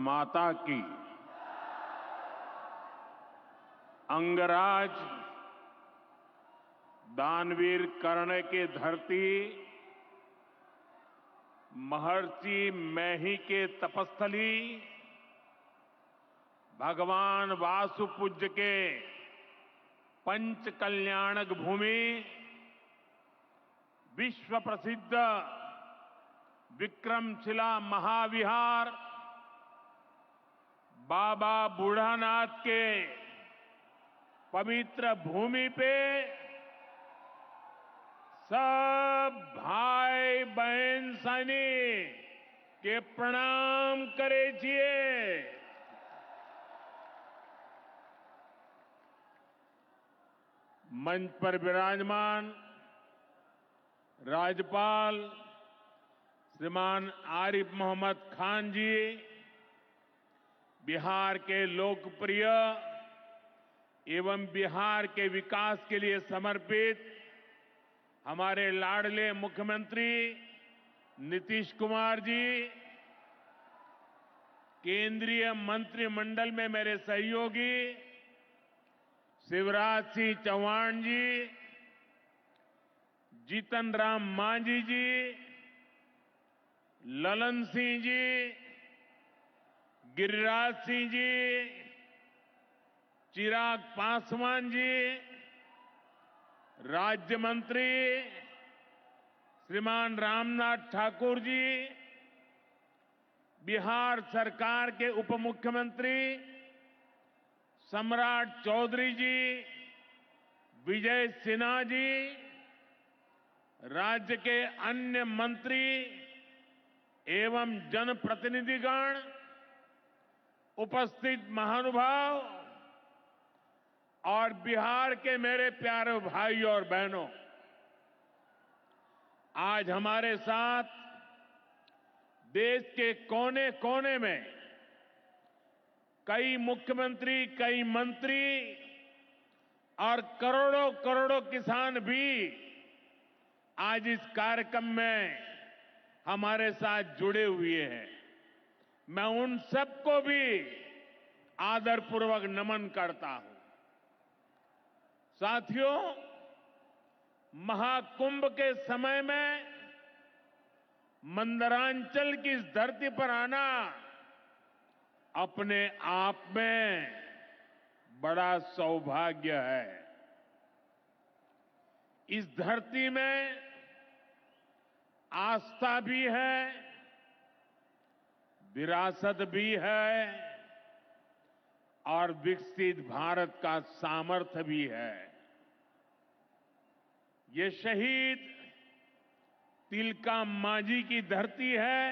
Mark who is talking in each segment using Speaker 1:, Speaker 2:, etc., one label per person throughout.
Speaker 1: माता की। अंगराज दानवीर कर्ण की धरती, महर्षि मैही के तपस्थली, भगवान वासुपूज्य के पंच कल्याणक भूमि, विश्व प्रसिद्ध विक्रमशिला महाविहार, बाबा बूढ़ानाथ के पवित्र भूमि पे सब भाई बहन सैनिक के प्रणाम करे छिए। मंच पर विराजमान राज्यपाल श्रीमान आरिफ मोहम्मद खान जी, बिहार के लोकप्रिय एवं बिहार के विकास के लिए समर्पित हमारे लाडले मुख्यमंत्री नीतीश कुमार जी, केंद्रीय मंत्रिमंडल में मेरे सहयोगी शिवराज सिंह चौहान जी, जीतन राम मांझी जी, ललन सिंह जी, गिरिराज सिंह जी, चिराग पासवान जी, राज्य मंत्री श्रीमान रामनाथ ठाकुर जी, बिहार सरकार के उप मुख्यमंत्री सम्राट चौधरी जी, विजय सिन्हा जी, राज्य के अन्य मंत्री एवं जनप्रतिनिधिगण, उपस्थित महानुभाव और बिहार के मेरे प्यारे भाइयों और बहनों, आज हमारे साथ देश के कोने कोने में कई मुख्यमंत्री, कई मंत्री और करोड़ों करोड़ों किसान भी आज इस कार्यक्रम में हमारे साथ जुड़े हुए हैं। मैं उन सबको भी आदरपूर्वक नमन करता हूं। साथियों, महाकुंभ के समय में मंदरांचल की इस धरती पर आना अपने आप में बड़ा सौभाग्य है। इस धरती में आस्था भी है, विरासत भी है और विकसित भारत का सामर्थ्य भी है। ये शहीद तिलका मांझी की धरती है,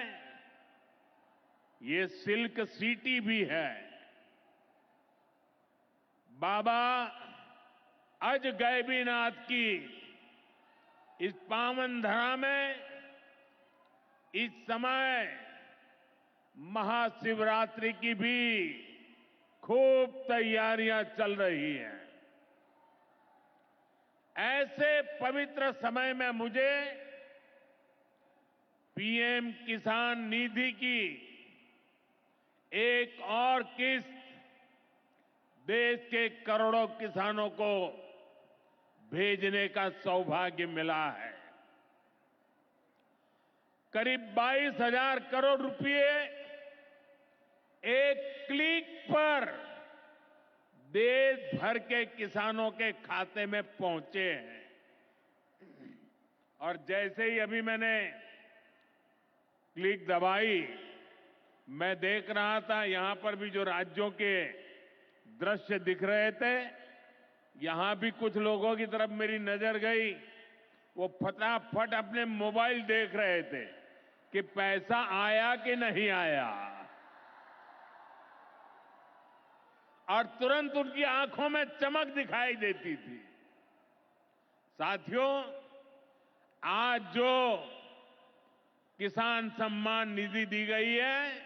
Speaker 1: ये सिल्क सिटी भी है। बाबा अजगैबीनाथ की इस पावन धरा में इस समय महाशिवरात्रि की भी खूब तैयारियां चल रही हैं। ऐसे पवित्र समय में मुझे पीएम किसान निधि की एक और किस्त देश के करोड़ों किसानों को भेजने का सौभाग्य मिला है। करीब 22,000 करोड़ रुपए एक क्लिक पर देश भर के किसानों के खाते में पहुंचे हैं। और जैसे ही अभी मैंने क्लिक दबाई, मैं देख रहा था यहां पर भी जो राज्यों के दृश्य दिख रहे थे, यहां भी कुछ लोगों की तरफ मेरी नजर गई। वो फटाफट अपने मोबाइल देख रहे थे कि पैसा आया कि नहीं आया, और तुरंत उनकी आंखों में चमक दिखाई देती थी। साथियों, आज जो किसान सम्मान निधि दी गई है,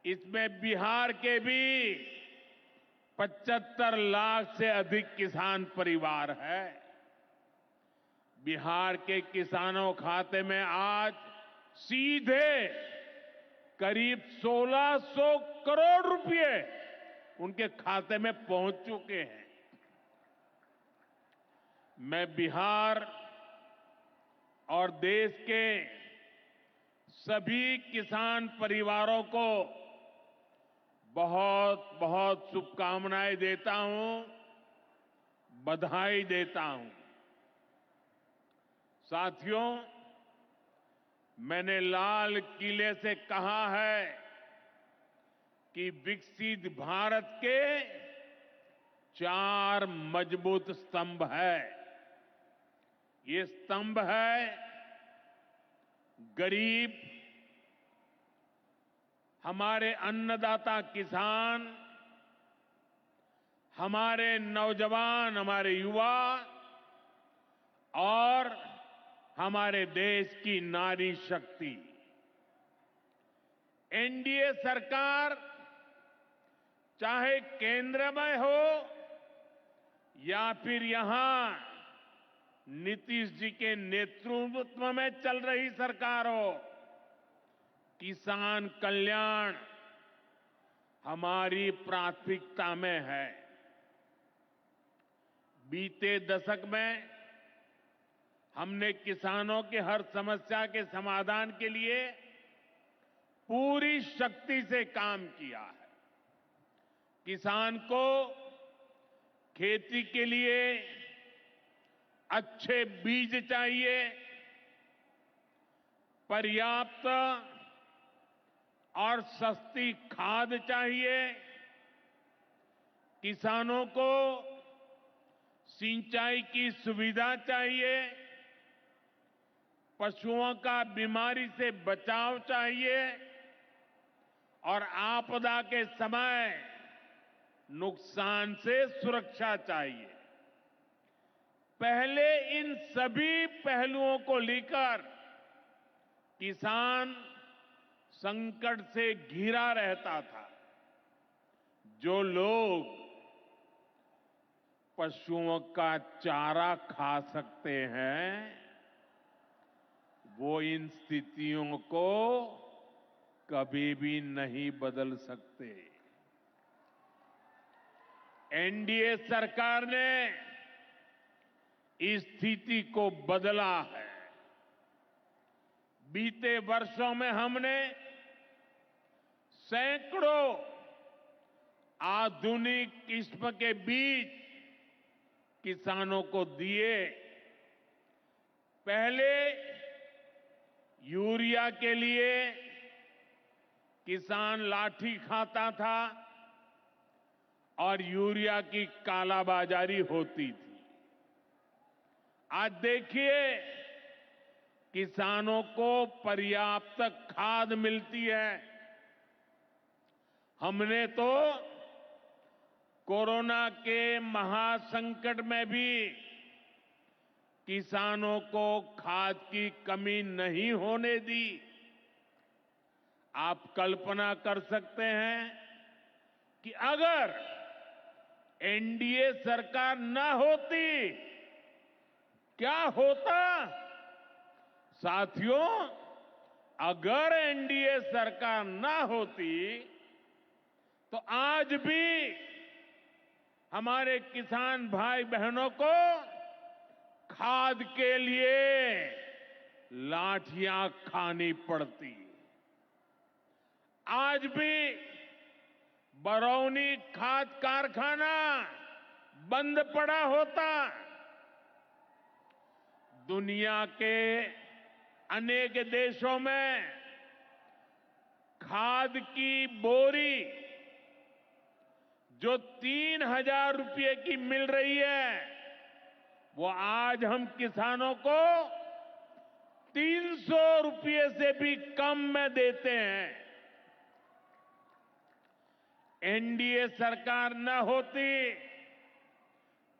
Speaker 1: इसमें बिहार के भी 75 लाख से अधिक किसान परिवार है। बिहार के किसानों खाते में आज सीधे करीब 1600 करोड़ रुपए उनके खाते में पहुंच चुके हैं। मैं बिहार और देश के सभी किसान परिवारों को बहुत बहुत शुभकामनाएं देता हूं, बधाई देता हूं। साथियों, मैंने लाल किले से कहा है कि विकसित भारत के 4 मजबूत स्तंभ है। ये स्तंभ है गरीब, हमारे अन्नदाता किसान, हमारे नौजवान, हमारे युवा और हमारे देश की नारी शक्ति। एनडीए सरकार चाहे केंद्र में हो या फिर यहां नीतीश जी के नेतृत्व में चल रही सरकार हो, किसान कल्याण हमारी प्राथमिकता में है। बीते दशक में हमने किसानों की हर समस्या के समाधान के लिए पूरी शक्ति से काम किया है। किसान को खेती के लिए अच्छे बीज चाहिए, पर्याप्त और सस्ती खाद चाहिए, किसानों को सिंचाई की सुविधा चाहिए, पशुओं का बीमारी से बचाव चाहिए और आपदा के समय नुकसान से सुरक्षा चाहिए। पहले इन सभी पहलुओं को लेकर किसान संकट से घिरा रहता था। जो लोग पशुओं का चारा खा सकते हैं, वो इन स्थितियों को कभी भी नहीं बदल सकते। एनडीए सरकार ने इस स्थिति को बदला है। बीते वर्षों में हमने सैकड़ों आधुनिक किस्म के बीज किसानों को दिए। पहले यूरिया के लिए किसान लाठी खाता था और यूरिया की कालाबाजारी होती थी। आज देखिए, किसानों को पर्याप्त खाद मिलती है। हमने तो कोरोना के महासंकट में भी किसानों को खाद की कमी नहीं होने दी। आप कल्पना कर सकते हैं कि अगर एनडीए सरकार न होती, क्या होता? साथियों, अगर एनडीए सरकार न होती तो आज भी हमारे किसान भाई बहनों को खाद के लिए लाठियां खानी पड़ती। आज भी बरौनी खाद कारखाना बंद पड़ा होता। दुनिया के अनेक देशों में खाद की बोरी जो 3,000 रुपये की मिल रही है, वो आज हम किसानों को 300 रुपये से भी कम में देते हैं। एनडीए सरकार न होती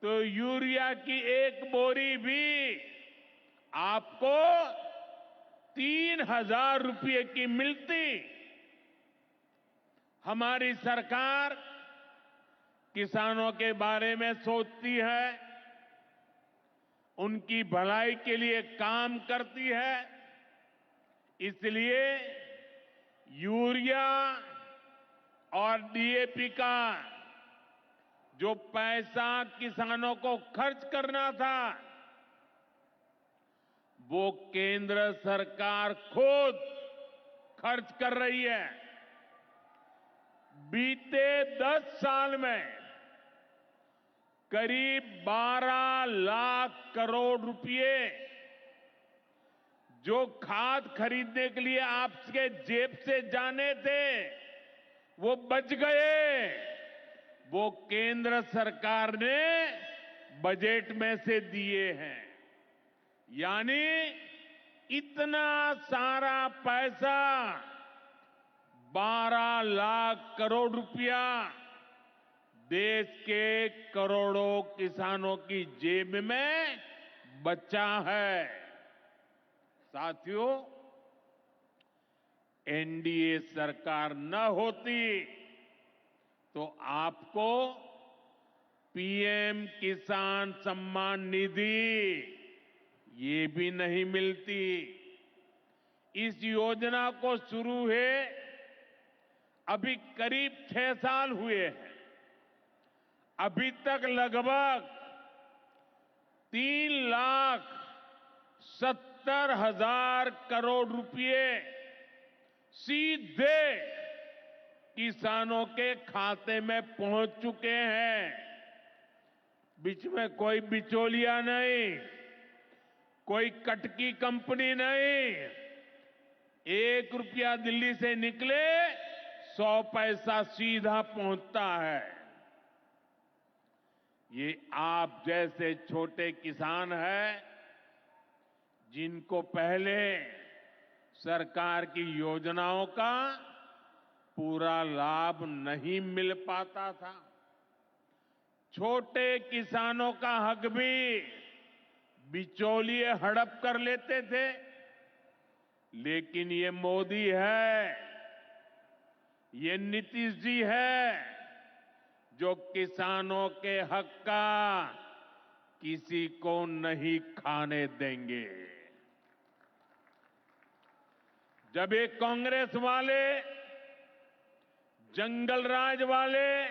Speaker 1: तो यूरिया की एक बोरी भी आपको 3,000 रुपये की मिलती। हमारी सरकार किसानों के बारे में सोचती है, उनकी भलाई के लिए काम करती है। इसलिए यूरिया और डीएपी का जो पैसा किसानों को खर्च करना था, वो केंद्र सरकार खुद खर्च कर रही है। बीते 10 साल में करीब 12 लाख करोड़ रुपए जो खाद खरीदने के लिए आपके जेब से जाने थे, वो बच गए। वो केंद्र सरकार ने बजट में से दिए हैं। यानी इतना सारा पैसा, 12 लाख करोड़ रुपया देश के करोड़ों किसानों की जेब में बचा है। साथियों, एनडीए सरकार न होती तो आपको पीएम किसान सम्मान निधि ये भी नहीं मिलती। इस योजना को शुरू हुए अभी करीब 6 साल हुए हैं। अभी तक लगभग 3,70,000 करोड़ रुपए सीधे किसानों के खाते में पहुंच चुके हैं। बीच में कोई बिचौलिया नहीं, कोई कटकी कंपनी नहीं। 1 रुपया दिल्ली से निकले, 100 पैसा सीधा पहुंचता है। ये आप जैसे छोटे किसान हैं, जिनको पहले सरकार की योजनाओं का पूरा लाभ नहीं मिल पाता था। छोटे किसानों का हक भी बिचौलिए हड़प कर लेते थे। लेकिन ये मोदी है, ये नीतीश जी है, जो किसानों के हक का किसी को नहीं खाने देंगे। जब ये कांग्रेस वाले, जंगल राज वाले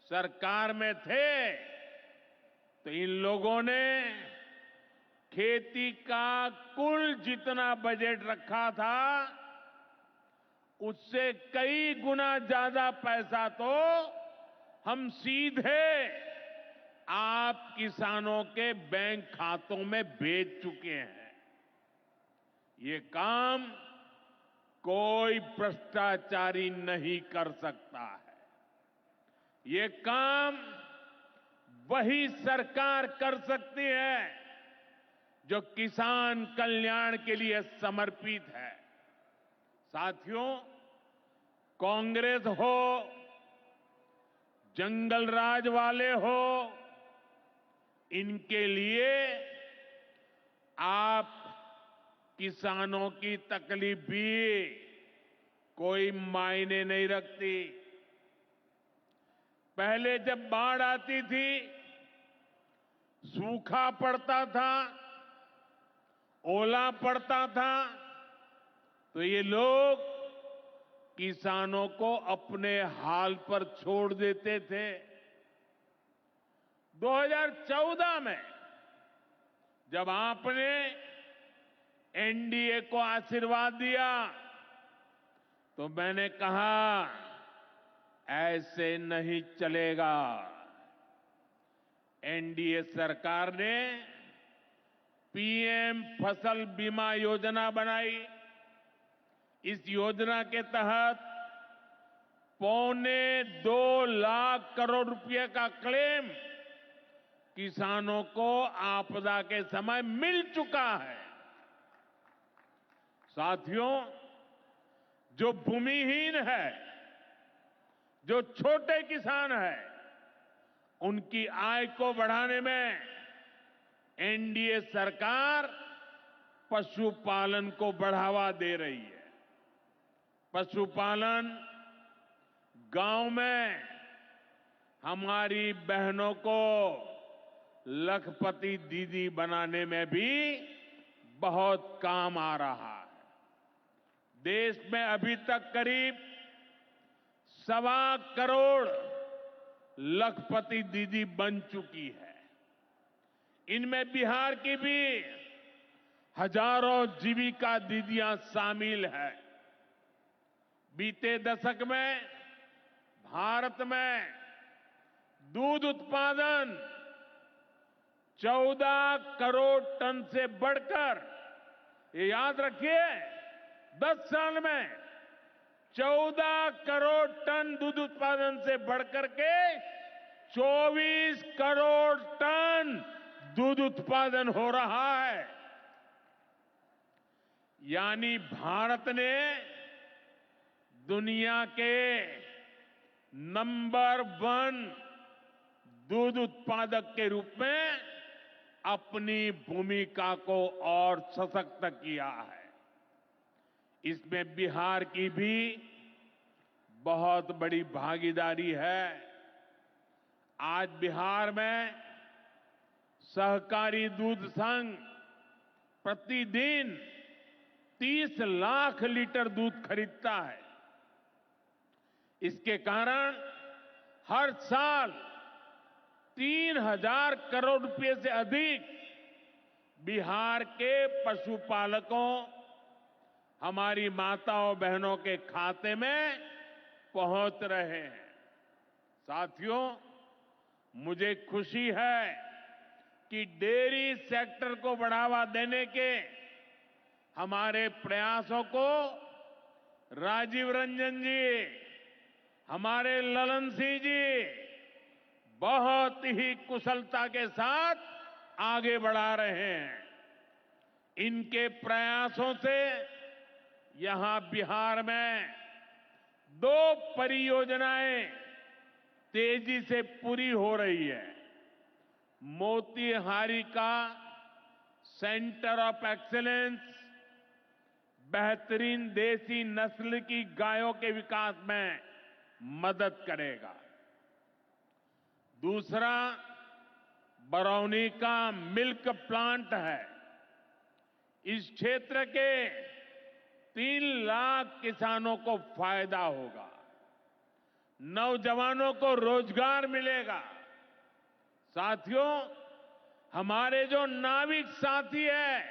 Speaker 1: सरकार में थे, तो इन लोगों ने खेती का कुल जितना बजट रखा था, उससे कई गुना ज्यादा पैसा तो हम सीधे आप किसानों के बैंक खातों में भेज चुके हैं। ये काम कोई भ्रष्टाचारी नहीं कर सकता है। ये काम वही सरकार कर सकती है जो किसान कल्याण के लिए समर्पित है। साथियों, कांग्रेस हो, जंगल राज वाले हो, इनके लिए आप किसानों की तकलीफ भी कोई मायने नहीं रखती। पहले जब बाढ़ आती थी, सूखा पड़ता था, ओला पड़ता था, तो ये लोग किसानों को अपने हाल पर छोड़ देते थे। 2014 में जब आपने एनडीए को आशीर्वाद दिया, तो मैंने कहा ऐसे नहीं चलेगा। एनडीए सरकार ने पीएम फसल बीमा योजना बनाई। इस योजना के तहत 2.25 लाख करोड़ रुपए का क्लेम किसानों को आपदा के समय मिल चुका है। साथियों, जो भूमिहीन है, जो छोटे किसान है, उनकी आय को बढ़ाने में एनडीए सरकार पशुपालन को बढ़ावा दे रही है। पशुपालन गांव में हमारी बहनों को लखपति दीदी बनाने में भी बहुत काम आ रहा है। देश में अभी तक करीब 1.25 करोड़ लखपति दीदी बन चुकी है। इनमें बिहार की भी हजारों जीविका दीदियां शामिल है। बीते दशक में भारत में दूध उत्पादन 14 करोड़ टन से बढ़कर, ये याद रखिए, 10 साल में 14 करोड़ टन दूध उत्पादन से बढ़कर के 24 करोड़ टन दूध उत्पादन हो रहा है। यानी भारत ने दुनिया के नंबर 1 दूध उत्पादक के रूप में अपनी भूमिका को और सशक्त किया है। इसमें बिहार की भी बहुत बड़ी भागीदारी है। आज बिहार में सहकारी दूध संघ प्रतिदिन 30 लाख लीटर दूध खरीदता है। इसके कारण हर साल 3,000 करोड़ रुपए से अधिक बिहार के पशुपालकों, हमारी माताओं बहनों के खाते में पहुंच रहे हैं। साथियों, मुझे खुशी है कि डेयरी सेक्टर को बढ़ावा देने के हमारे प्रयासों को राजीव रंजन जी, हमारे ललन सिंह जी बहुत ही कुशलता के साथ आगे बढ़ा रहे हैं। इनके प्रयासों से यहां बिहार में 2 परियोजनाएं तेजी से पूरी हो रही है। मोतीहारी का सेंटर ऑफ एक्सीलेंस बेहतरीन देसी नस्ल की गायों के विकास में मदद करेगा। दूसरा बरौनी का मिल्क प्लांट है। इस क्षेत्र के 3 लाख किसानों को फायदा होगा, नौजवानों को रोजगार मिलेगा। साथियों, हमारे जो नाविक साथी हैं,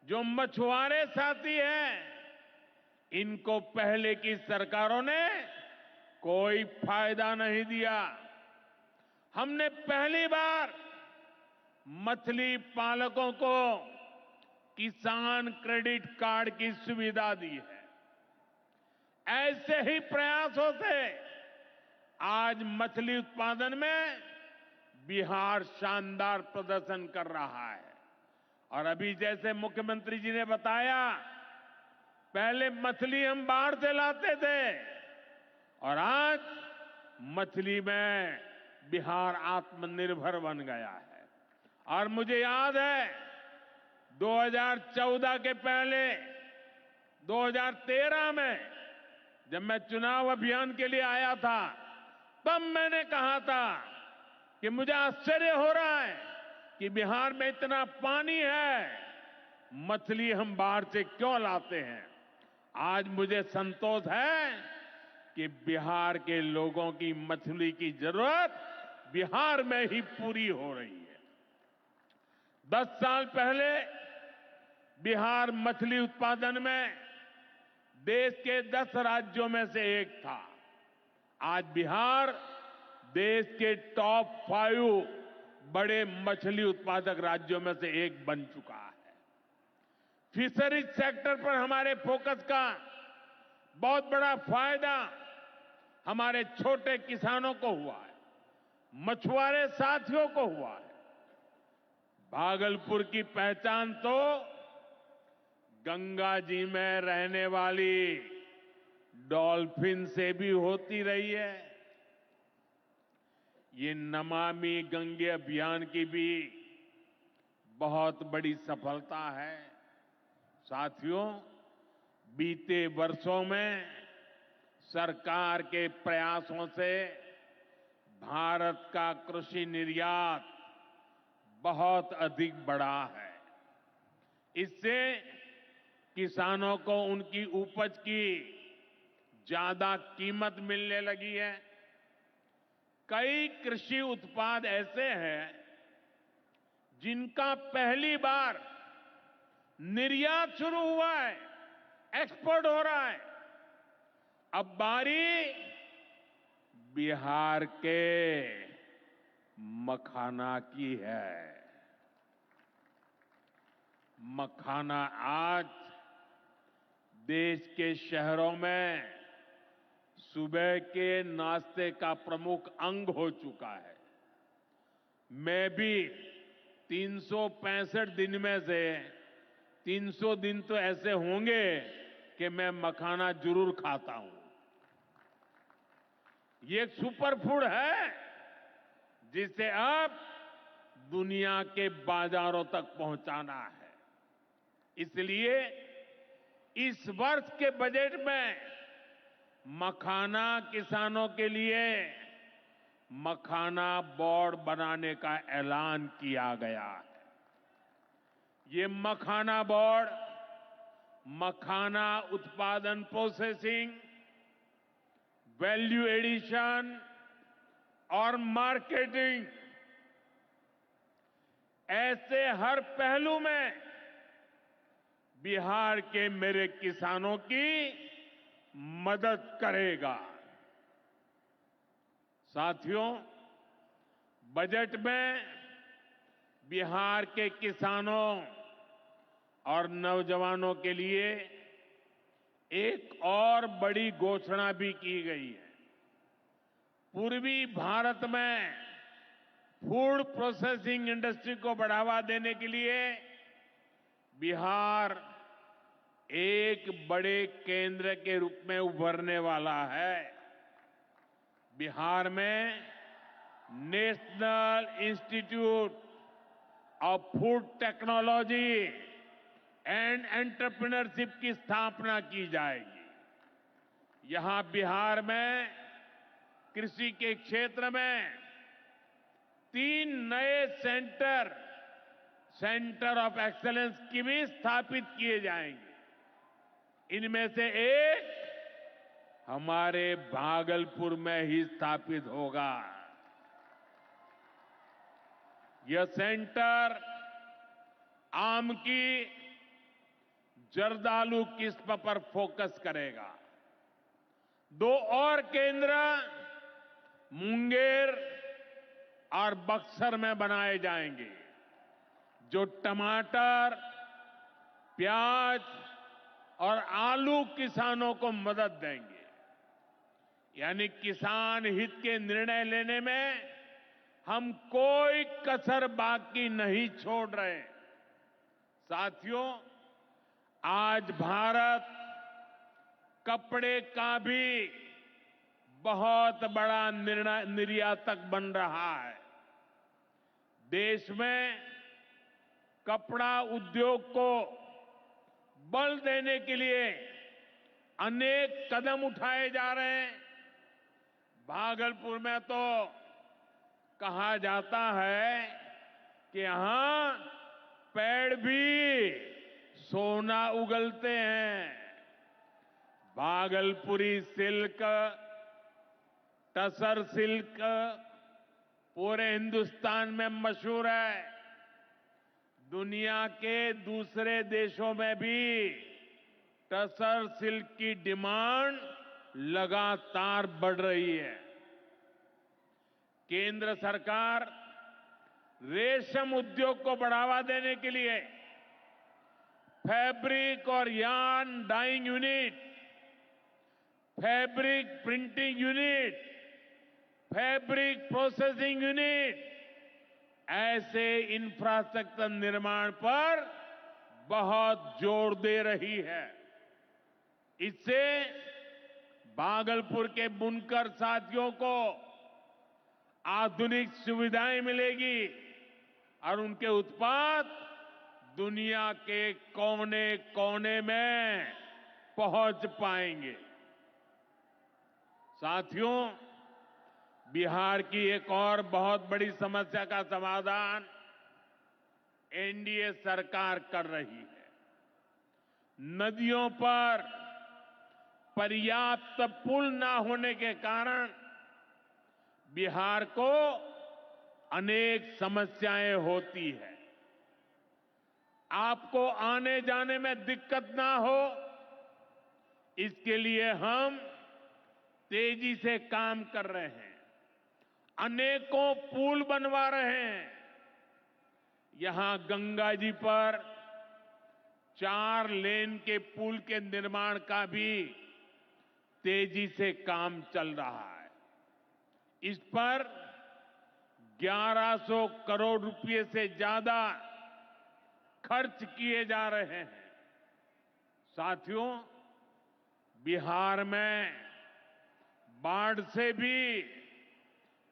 Speaker 1: जो मछुआरे साथी हैं, इनको पहले की सरकारों ने कोई फायदा नहीं दिया। हमने पहली बार मछली पालकों को किसान क्रेडिट कार्ड की सुविधा दी है। ऐसे ही प्रयासों से आज मछली उत्पादन में बिहार शानदार प्रदर्शन कर रहा है। और अभी जैसे मुख्यमंत्री जी ने बताया, पहले मछली हम बाहर से लाते थे और आज मछली में बिहार आत्मनिर्भर बन गया है। और मुझे याद है 2014 के पहले 2013 में जब मैं चुनाव अभियान के लिए आया था, तब मैंने कहा था कि मुझे आश्चर्य हो रहा है कि बिहार में इतना पानी है, मछली हम बाहर से क्यों लाते हैं। आज मुझे संतोष है कि बिहार के लोगों की मछली की जरूरत बिहार में ही पूरी हो रही है। 10 साल पहले बिहार मछली उत्पादन में देश के 10 राज्यों में से एक था। आज बिहार देश के टॉप 5 बड़े मछली उत्पादक राज्यों में से एक बन चुका है। फिशरीज सेक्टर पर हमारे फोकस का बहुत बड़ा फायदा हमारे छोटे किसानों को हुआ है, मछुआरे साथियों को हुआ है। भागलपुर की पहचान तो गंगा जी में रहने वाली डॉल्फिन से भी होती रही है। ये नमामि गंगे अभियान की भी बहुत बड़ी सफलता है। साथियों, बीते वर्षों में सरकार के प्रयासों से भारत का कृषि निर्यात बहुत अधिक बढ़ा है। इससे किसानों को उनकी उपज की ज्यादा कीमत मिलने लगी है। कई कृषि उत्पाद ऐसे हैं जिनका पहली बार निर्यात शुरू हुआ है, एक्सपोर्ट हो रहा है। अब बारी बिहार के मखाना की है। मखाना आज देश के शहरों में सुबह के नाश्ते का प्रमुख अंग हो चुका है। मैं भी 365 दिन में से 300 दिन तो ऐसे होंगे कि मैं मखाना जरूर खाता हूं। ये एक सुपर फूड है जिसे अब दुनिया के बाजारों तक पहुंचाना है। इसलिए इस वर्ष के बजट में मखाना किसानों के लिए मखाना बोर्ड बनाने का ऐलान किया गया है। ये मखाना बोर्ड मखाना उत्पादन, प्रोसेसिंग, वैल्यू एडिशन और मार्केटिंग ऐसे हर पहलू में बिहार के मेरे किसानों की मदद करेगा। साथियों, बजट में बिहार के किसानों और नौजवानों के लिए एक और बड़ी घोषणा भी की गई है। पूर्वी भारत में फूड प्रोसेसिंग इंडस्ट्री को बढ़ावा देने के लिए बिहार एक बड़े केंद्र के रूप में उभरने वाला है। बिहार में national institute of food technology and entrepreneurship की स्थापना की जाएगी। यहां बिहार में कृषि के क्षेत्र में 3 नए सेंटर ऑफ एक्सीलेंस की भी स्थापित किए जाएंगे। इनमें से एक हमारे भागलपुर में ही स्थापित होगा। यह सेंटर आम की जर्दालू किस्म पर फोकस करेगा। 2 और केंद्र मुंगेर और बक्सर में बनाए जाएंगे, जो टमाटर, प्याज और आलू किसानों को मदद देंगे। यानी किसान हित के निर्णय लेने में हम कोई कसर बाकी नहीं छोड़ रहे। साथियों, आज भारत कपड़े का भी बहुत बड़ा निर्यातक बन रहा है। देश में कपड़ा उद्योग को बल देने के लिए अनेक कदम उठाए जा रहे हैं। भागलपुर में तो कहा जाता है कि यहां पेड़ भी सोना उगलते हैं। भागलपुरी सिल्क, टसर सिल्क पूरे हिंदुस्तान में मशहूर है। दुनिया के दूसरे देशों में भी टसर सिल्क की डिमांड लगातार बढ़ रही है। केंद्र सरकार रेशम उद्योग को बढ़ावा देने के लिए फैब्रिक और yarn dyeing unit, fabric printing unit, fabric processing unit ऐसे इंफ्रास्ट्रक्चर निर्माण पर बहुत जोर दे रही है। इससे भागलपुर के बुनकर साथियों को आधुनिक सुविधाएं मिलेगी और उनके उत्पाद दुनिया के कोने कोने में पहुंच पाएंगे। साथियों, बिहार की एक और बहुत बड़ी समस्या का समाधान एनडीए सरकार कर रही है। नदियों पर पर्याप्त पुल न होने के कारण बिहार को अनेक समस्याएं होती है। आपको आने जाने में दिक्कत ना हो, इसके लिए हम तेजी से काम कर रहे हैं। अनेकों पुल बनवा रहे हैं। यहां गंगा जी पर 4 लेन के पुल के निर्माण का भी तेजी से काम चल रहा है। इस पर 1100 करोड़ रुपए से ज्यादा खर्च किए जा रहे हैं। साथियों, बिहार में बाढ़ से भी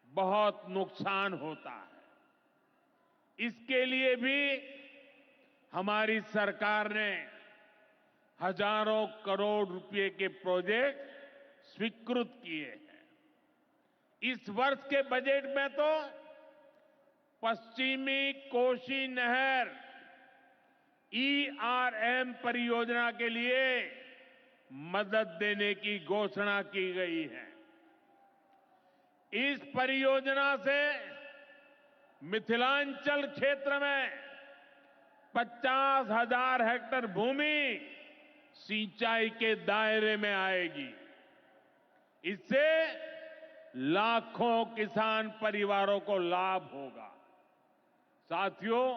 Speaker 1: बहुत नुकसान होता है। इसके लिए भी हमारी सरकार ने हजारों करोड़ रुपए के प्रोजेक्ट स्वीकृत किए हैं। इस वर्ष के बजट में तो पश्चिमी कोसी नहर ERM परियोजना के लिए मदद देने की घोषणा की गई है। इस परियोजना से मिथिलांचल क्षेत्र में 50,000 हेक्टेयर भूमि सिंचाई के दायरे में आएगी। इससे लाखों किसान परिवारों को लाभ होगा। साथियों,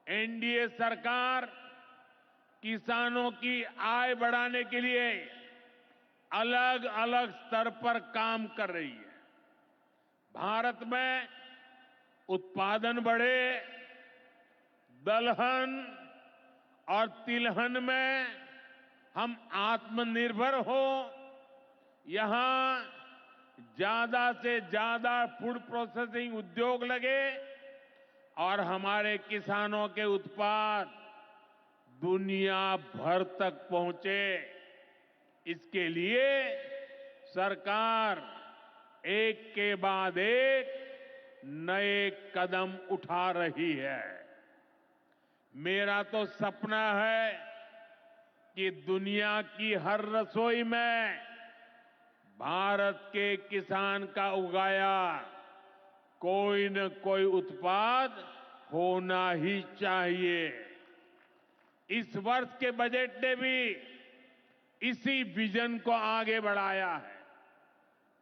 Speaker 1: एनडीए सरकार किसानों की आय बढ़ाने के लिए अलग अलग स्तर पर काम कर रही है। भारत में उत्पादन बढ़े, दलहन और तिलहन में हम आत्मनिर्भर हो, यहां ज्यादा से ज्यादा फूड प्रोसेसिंग उद्योग लगे और हमारे किसानों के उत्पाद दुनिया भर तक पहुंचे। इसके लिए सरकार एक के बाद एक नए कदम उठा रही है। मेरा तो सपना है कि दुनिया की हर रसोई में भारत के किसान का उगाया कोई न कोई उत्पाद होना ही चाहिए। इस वर्ष के बजट ने भी इसी विजन को आगे बढ़ाया है।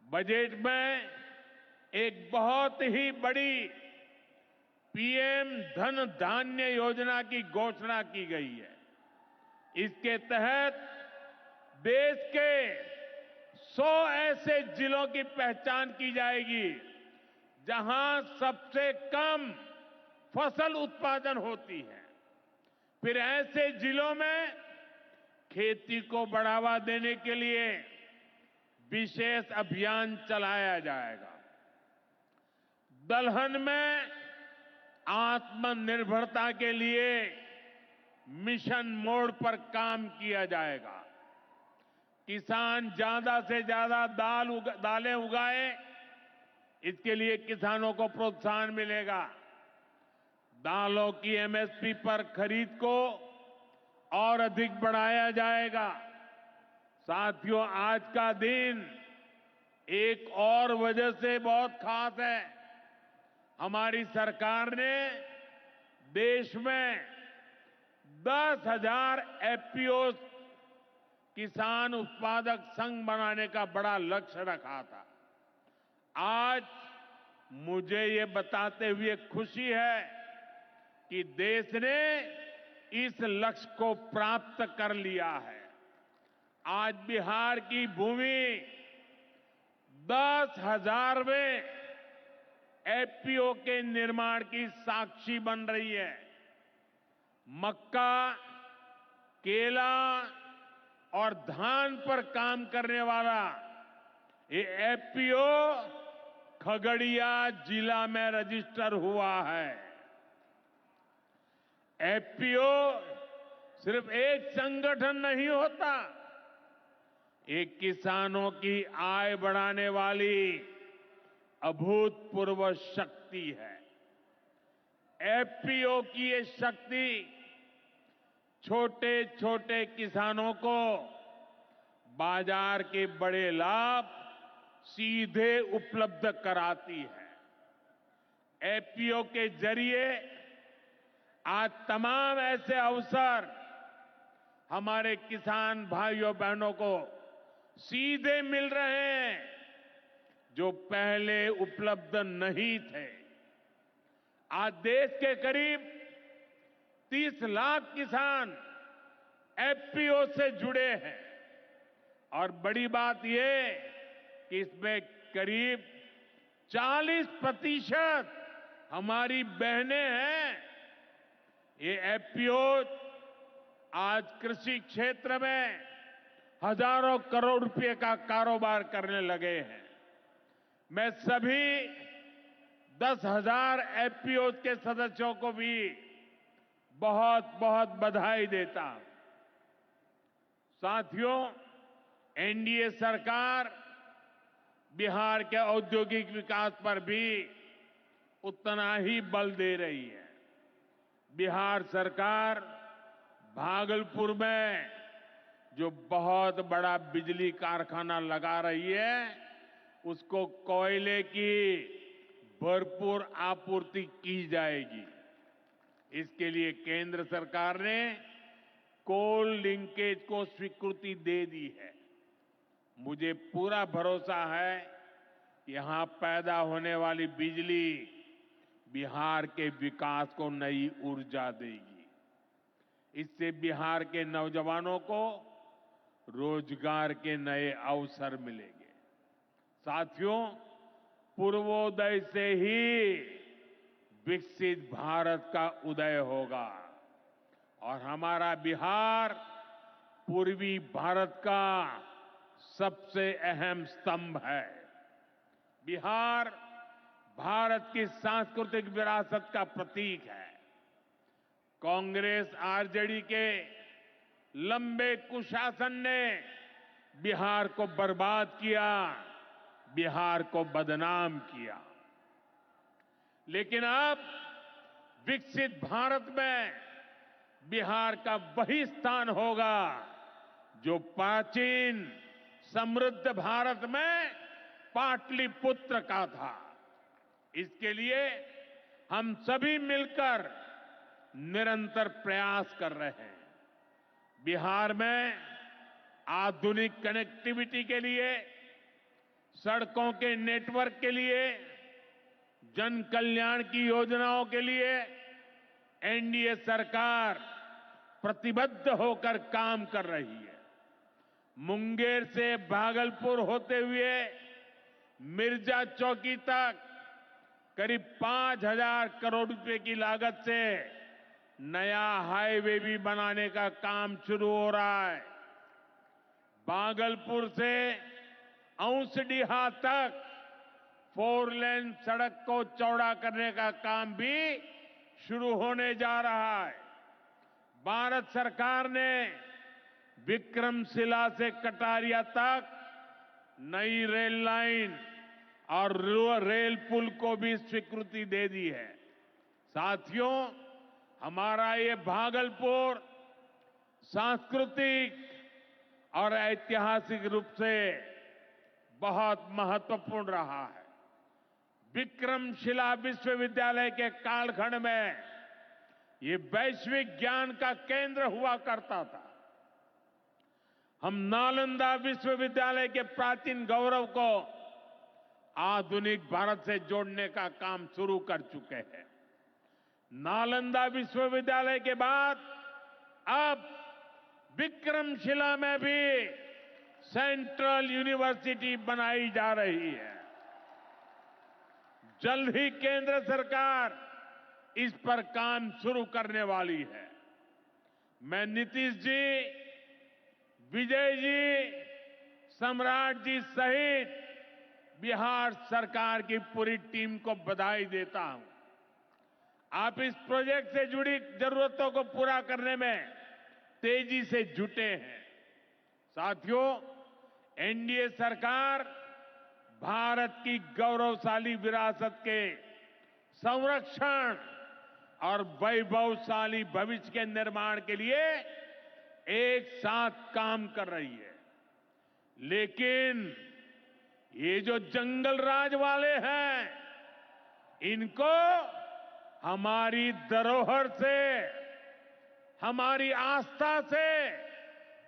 Speaker 1: बजट में एक बहुत ही बड़ी पीएम धन धान्य योजना की घोषणा की गई है। इसके तहत देश के 100 ऐसे जिलों की पहचान की जाएगी जहां सबसे कम फसल उत्पादन होती है। फिर ऐसे जिलों में खेती को बढ़ावा देने के लिए विशेष अभियान चलाया जाएगा। दलहन में आत्मनिर्भरता के लिए मिशन मोड पर काम किया जाएगा। किसान ज्यादा से ज्यादा दालें उगाए, इसके लिए किसानों को प्रोत्साहन मिलेगा। दालों की एमएसपी पर खरीद को और अधिक बढ़ाया जाएगा। साथियों, आज का दिन एक और वजह से बहुत खास है। हमारी सरकार ने देश में 10,000 एफपीओ किसान उत्पादक संघ बनाने का बड़ा लक्ष्य रखा था। आज मुझे ये बताते हुए खुशी है कि देश ने इस लक्ष्य को प्राप्त कर लिया है। आज बिहार की भूमि 10,000वें एफपीओ के निर्माण की साक्षी बन रही है। मक्का, केला और धान पर काम करने वाला ये एफपीओ खगड़िया जिला में रजिस्टर हुआ है। एफपीओ सिर्फ एक संगठन नहीं होता, एक किसानों की आय बढ़ाने वाली अभूतपूर्व शक्ति है। एफपीओ की ये शक्ति छोटे छोटे किसानों को बाजार के बड़े लाभ सीधे उपलब्ध कराती है। एफपीओ के जरिए आज तमाम ऐसे अवसर हमारे किसान भाइयों बहनों को सीधे मिल रहे हैं जो पहले उपलब्ध नहीं थे। आज देश के करीब 30 लाख किसान एफपीओ से जुड़े हैं और बड़ी बात यह कि इसमें करीब 40% हमारी बहनें हैं। ये एफपीओ आज कृषि क्षेत्र में हजारों करोड़ रुपए का कारोबार करने लगे हैं। मैं सभी 10,000 एफपीओ के सदस्यों को भी बहुत बहुत बधाई देता हूं। साथियों, एनडीए सरकार बिहार के औद्योगिक विकास पर भी उतना ही बल दे रही है। बिहार सरकार भागलपुर में जो बहुत बड़ा बिजली कारखाना लगा रही है, उसको कोयले की भरपूर आपूर्ति की जाएगी। इसके लिए केंद्र सरकार ने कोल लिंकेज को स्वीकृति दे दी है। मुझे पूरा भरोसा है कि यहां पैदा होने वाली बिजली बिहार के विकास को नई ऊर्जा देगी। इससे बिहार के नौजवानों को रोजगार के नए अवसर मिलेंगे। साथियों, पूर्वोदय से ही विकसित भारत का उदय होगा और हमारा बिहार पूर्वी भारत का सबसे अहम स्तंभ है। बिहार भारत की सांस्कृतिक विरासत का प्रतीक है। कांग्रेस आरजेडी के लंबे कुशासन ने बिहार को बर्बाद किया, बिहार को बदनाम किया। लेकिन अब विकसित भारत में बिहार का वही स्थान होगा जो प्राचीन समृद्ध भारत में पाटलिपुत्र का था। इसके लिए हम सभी मिलकर निरंतर प्रयास कर रहे हैं। बिहार में आधुनिक कनेक्टिविटी के लिए, सड़कों के नेटवर्क के लिए, जन कल्याण की योजनाओं के लिए एनडीए सरकार प्रतिबद्ध होकर काम कर रही है। मुंगेर से भागलपुर होते हुए मिर्जा चौकी तक करीब 5,000 करोड़ रुपए की लागत से नया हाईवे भी बनाने का काम शुरू हो रहा है। भागलपुर से औंसडीहा तक 4 लेन सड़क को चौड़ा करने का काम भी शुरू होने जा रहा है। भारत सरकार ने विक्रमशिला से कटारिया तक नई रेल लाइन और रेल पुल को भी स्वीकृति दे दी है। साथियों, हमारा ये भागलपुर सांस्कृतिक और ऐतिहासिक रूप से बहुत महत्वपूर्ण रहा है। विक्रमशिला विश्वविद्यालय के कालखंड में ये वैश्विक ज्ञान का केंद्र हुआ करता था। हम नालंदा विश्वविद्यालय के प्राचीन गौरव को आधुनिक भारत से जोड़ने का काम शुरू कर चुके हैं। नालंदा विश्वविद्यालय के बाद अब विक्रमशिला में भी सेंट्रल यूनिवर्सिटी बनाई जा रही है। जल्द ही केंद्र सरकार इस पर काम शुरू करने वाली है। मैं नीतीश जी, विजय जी, सम्राट जी सहित बिहार सरकार की पूरी टीम को बधाई देता हूं। आप इस प्रोजेक्ट से जुड़ी जरूरतों को पूरा करने में तेजी से जुटे हैं। साथियों, एनडीए सरकार भारत की गौरवशाली विरासत के संरक्षण और वैभवशाली भविष्य के निर्माण के लिए एक साथ काम कर रही है। लेकिन ये जो जंगल राज वाले हैं, इनको हमारी धरोहर से, हमारी आस्था से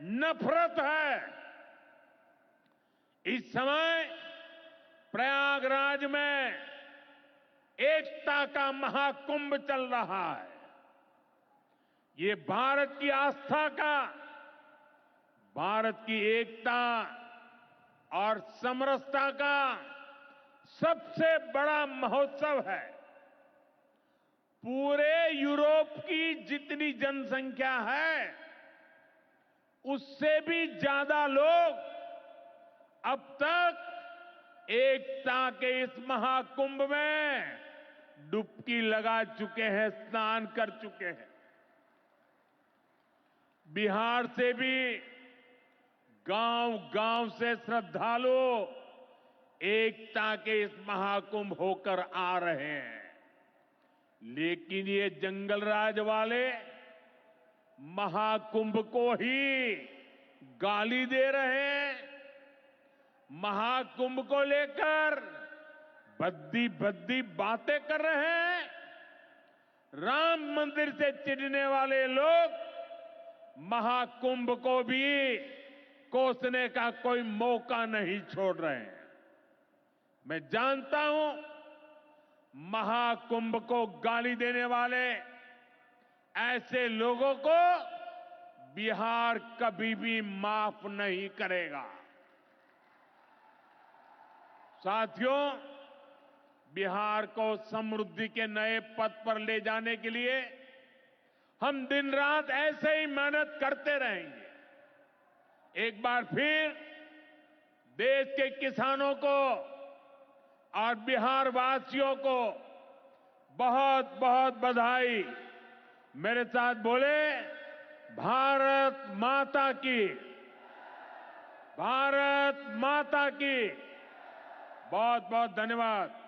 Speaker 1: नफरत है। इस समय प्रयागराज में एकता का महाकुंभ चल रहा है। ये भारत की आस्था का, भारत की एकता और समरसता का सबसे बड़ा महोत्सव है। पूरे यूरोप की जितनी जनसंख्या है, उससे भी ज्यादा लोग अब तक एकता के इस महाकुंभ में डुबकी लगा चुके हैं, स्नान कर चुके हैं। बिहार से भी गांव-गांव से श्रद्धालु एकता के इस महाकुंभ होकर आ रहे हैं। लेकिन ये जंगल राज वाले महाकुंभ को ही गाली दे रहे हैं। महाकुंभ को लेकर भद्दी भद्दी बातें कर रहे हैं। राम मंदिर से चिढ़ने वाले लोग महाकुंभ को भी कोसने का कोई मौका नहीं छोड़ रहे हैं। मैं जानता हूं, महाकुंभ को गाली देने वाले ऐसे लोगों को बिहार कभी भी माफ नहीं करेगा। साथियों, बिहार को समृद्धि के नए पथ पर ले जाने के लिए हम दिन रात ऐसे ही मेहनत करते रहेंगे। एक बार फिर देश के किसानों को और बिहार वासियों को बहुत बहुत बधाई। मेरे साथ बोले, भारत माता की, भारत माता की। बहुत बहुत धन्यवाद।